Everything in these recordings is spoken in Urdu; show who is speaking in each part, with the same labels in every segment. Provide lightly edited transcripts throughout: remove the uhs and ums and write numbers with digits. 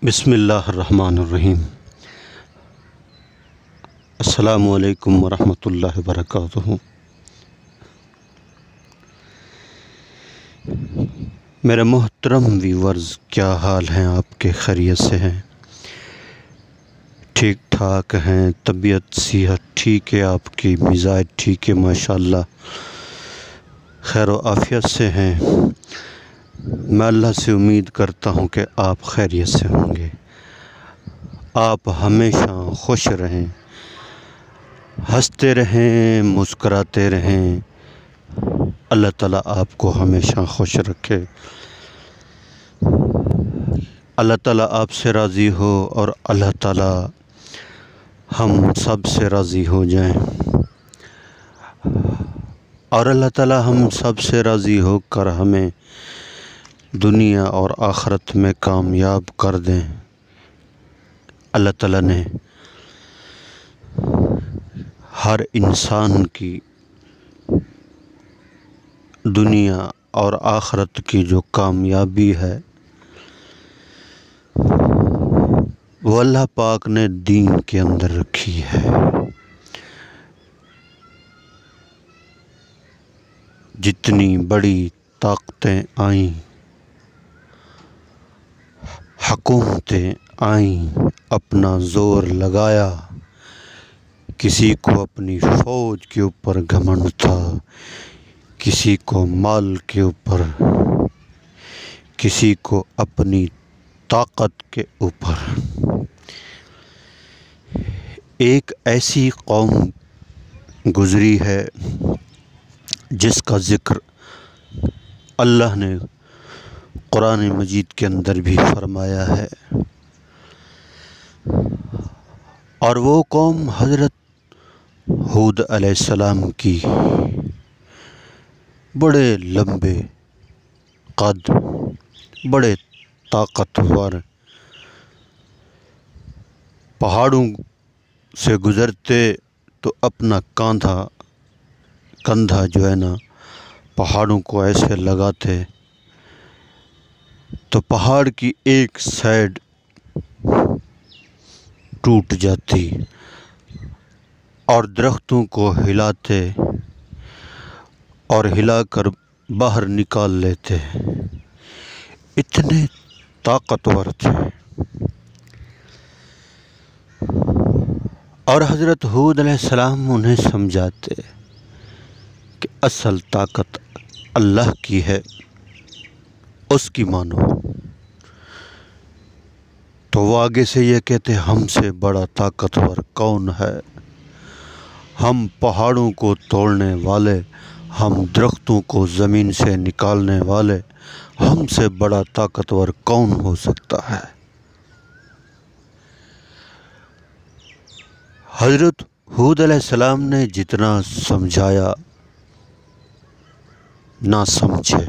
Speaker 1: بسم اللہ الرحمن الرحیم۔ السلام علیکم ورحمۃ اللہ وبرکاتہ۔ میرے محترم ویورز، کیا حال ہیں آپ کے؟ خیریت سے ہیں؟ ٹھیک ٹھاک ہیں؟ طبیعت صحت ٹھیک ہے؟ آپ کی مزاج ٹھیک ہے؟ ماشاءاللہ خیر و عافیت سے ہیں؟ میں اللہ سے امید کرتا ہوں کہ آپ خیریت سے ہوں گے۔ آپ ہمیشہ خوش رہیں، ہنستے رہیں، مسکراتے رہیں۔ اللہ تعالیٰ آپ کو ہمیشہ خوش رکھے۔ اللہ تعالیٰ آپ سے راضی ہو اور اللہ تعالیٰ ہم سب سے راضی ہو جائیں، اور اللہ تعالیٰ ہم سب سے راضی ہو کر ہمیں دنیا اور آخرت میں کامیاب کر دیں۔ اللہ تعالیٰ نے ہر انسان کی دنیا اور آخرت کی جو کامیابی ہے وہ اللہ پاک نے دین کے اندر رکھی ہے۔ جتنی بڑی طاقتیں آئیں، حکومتیں آئیں، اپنا زور لگایا، کسی کو اپنی فوج کے اوپر گھمنڈ تھا، کسی کو مال کے اوپر، کسی کو اپنی طاقت کے اوپر۔ ایک ایسی قوم گزری ہے جس کا ذکر اللہ نے قرآن مجید کے اندر بھی فرمایا ہے، اور وہ قوم حضرت ہود علیہ السلام کی۔ بڑے لمبے قد، بڑے طاقتور، پہاڑوں سے گزرتے تو اپنا کندھا جو ہے نا پہاڑوں کو ایسے لگاتے تو پہاڑ کی ایک سائیڈ ٹوٹ جاتی، اور درختوں کو ہلاتے اور ہلا کر باہر نکال لیتے۔ اتنے طاقتور تھے۔ اور حضرت ہود علیہ السلام انہیں سمجھاتے کہ اصل طاقت اللہ کی ہے، اس کی مانو۔ تو وہ آگے سے یہ کہتے ہم سے بڑا طاقتور کون ہے؟ ہم پہاڑوں کو توڑنے والے، ہم درختوں کو زمین سے نکالنے والے، ہم سے بڑا طاقتور کون ہو سکتا ہے؟ حضرت ہود علیہ السلام نے جتنا سمجھایا نہ سمجھے۔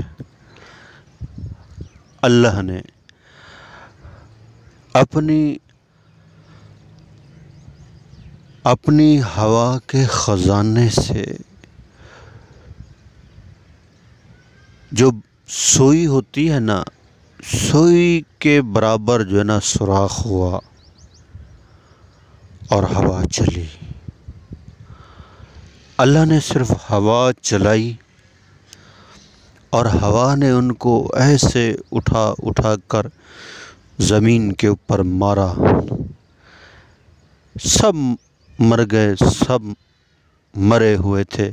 Speaker 1: اللہ نے اپنی ہوا کے خزانے سے جو سوئی ہوتی ہے نا، سوئی کے برابر جو ہے نا سوراخ ہوا اور ہوا چلی۔ اللہ نے صرف ہوا چلائی اور ہوا نے ان کو ایسے اٹھا کر زمین کے اوپر مارا، سب مر گئے، سب مرے ہوئے تھے،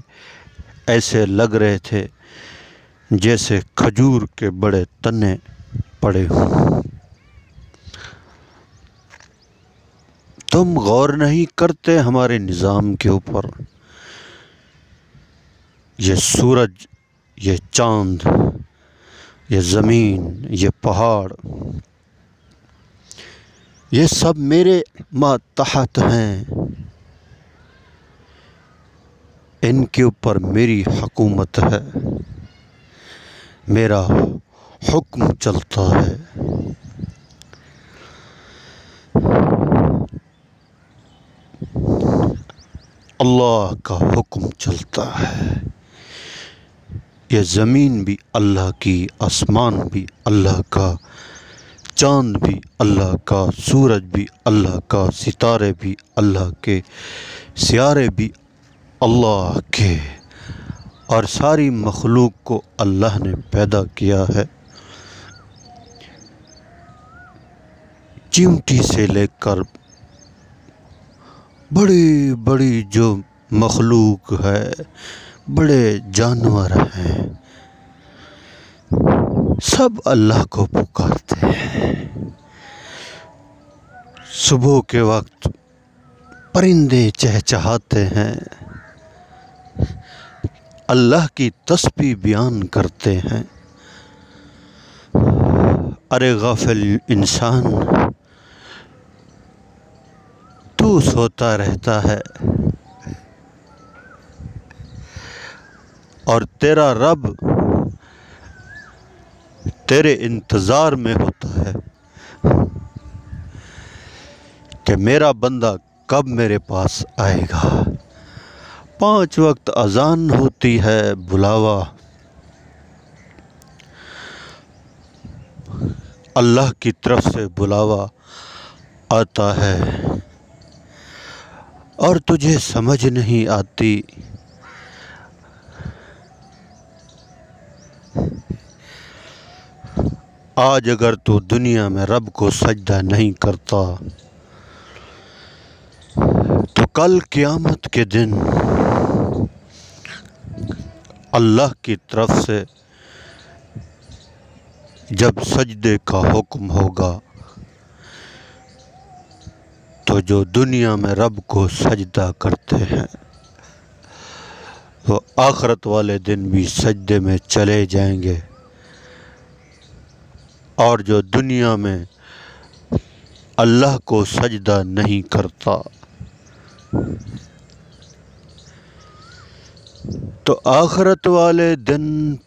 Speaker 1: ایسے لگ رہے تھے جیسے کھجور کے بڑے تنے پڑے ہوں۔ تم غور نہیں کرتے ہمارے نظام کے اوپر؟ یہ سورج، یہ چاند، یہ زمین، یہ پہاڑ، یہ سب میرے ماتحت ہیں، ان کے اوپر میری حکومت ہے، میرا حکم چلتا ہے۔ اللہ کا حکم چلتا ہے۔ یہ زمین بھی اللہ کی، آسمان بھی اللہ کا، چاند بھی اللہ کا، سورج بھی اللہ کا، ستارے بھی اللہ کے، سیارے بھی اللہ کے، اور ساری مخلوق کو اللہ نے پیدا کیا ہے۔ چیونٹی سے لے کر بڑی بڑی جو مخلوق ہے، بڑے جانور ہیں، سب اللہ کو پکارتے ہیں۔ صبح کے وقت پرندے چہچہاتے ہیں، اللہ کی تسبیح بیان کرتے ہیں۔ ارے غافل انسان، تو سوتا رہتا ہے اور تیرا رب تیرے انتظار میں ہوتا ہے کہ میرا بندہ کب میرے پاس آئے گا۔ 5 وقت اذان ہوتی ہے، بلاوا اللہ کی طرف سے بلاوا آتا ہے، اور تجھے سمجھ نہیں آتی آج اگر تو دنیا میں رب کو سجدہ نہیں کرتا تو کل قیامت کے دن اللہ کی طرف سے جب سجدے کا حکم ہوگا تو جو دنیا میں رب کو سجدہ کرتے ہیں وہ آخرت والے دن بھی سجدے میں چلے جائیں گے، اور جو دنیا میں اللہ کو سجدہ نہیں کرتا تو آخرت والے دن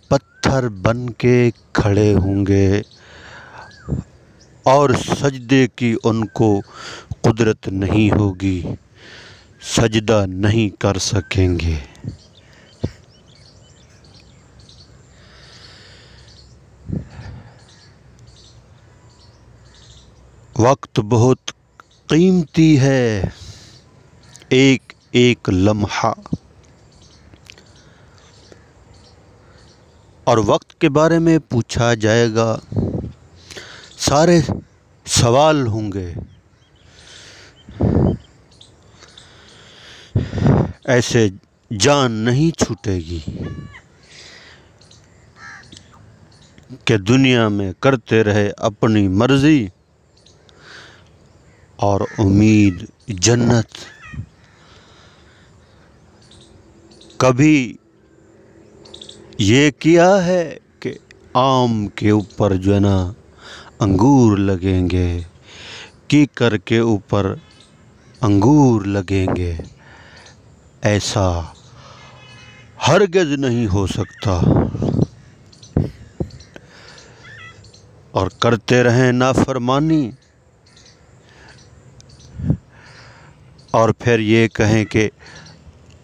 Speaker 1: پتھر بن کے کھڑے ہوں گے، اور سجدے کی ان کو قدرت نہیں ہوگی، سجدہ نہیں کر سکیں گے۔ وقت بہت قیمتی ہے، ایک ایک لمحہ، اور وقت کے بارے میں پوچھا جائے گا، سارے سوال ہوں گے، ایسے جان نہیں چھوٹے گی کہ دنیا میں کرتے رہے اپنی مرضی اور امید جنت۔ کبھی یہ کیا ہے کہ آم کے اوپر جو ہے نا انگور لگیں گے، کیکر کے اوپر انگور لگیں گے، ایسا ہرگز نہیں ہو سکتا، اور کرتے رہیں نافرمانی اور پھر یہ کہیں کہ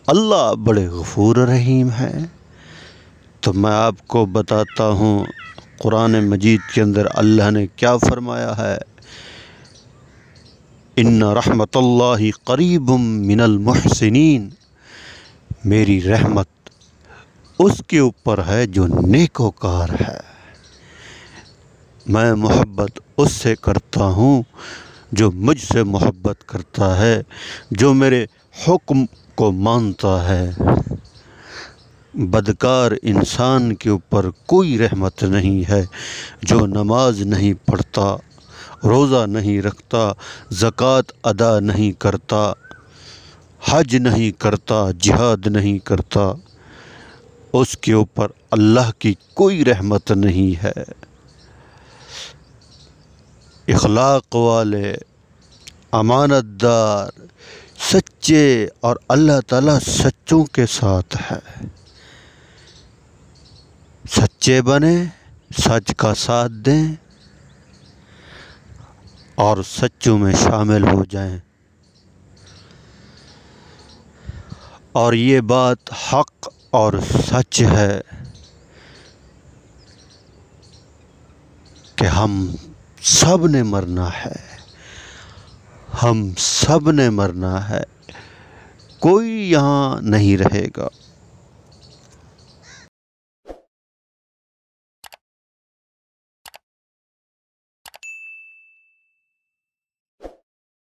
Speaker 1: اللہ بڑے غفور رحیم ہے۔ تو میں آپ کو بتاتا ہوں قرآن مجید کے اندر اللہ نے کیا فرمایا ہے، ان رحمت اللہ قریب من المحسنین، میری رحمت اس کے اوپر ہے جو نیکوکار ہے، میں محبت اس سے کرتا ہوں جو مجھ سے محبت کرتا ہے، جو میرے حکم کو مانتا ہے۔ بدکار انسان کے اوپر کوئی رحمت نہیں ہے جو نماز نہیں پڑھتا، روزہ نہیں رکھتا، زکوٰۃ ادا نہیں کرتا، حج نہیں کرتا، جہاد نہیں کرتا، اس کے اوپر اللہ کی کوئی رحمت نہیں ہے۔ اخلاق والے، امانت دار، سچے، اور اللہ تعالیٰ سچوں کے ساتھ ہے۔ سچے بنیں، سچ کا ساتھ دیں اور سچوں میں شامل ہو جائیں، اور یہ بات حق اور سچ ہے کہ ہم سب نے مرنا ہے، ہم سب نے مرنا ہے، کوئی یہاں نہیں رہے گا۔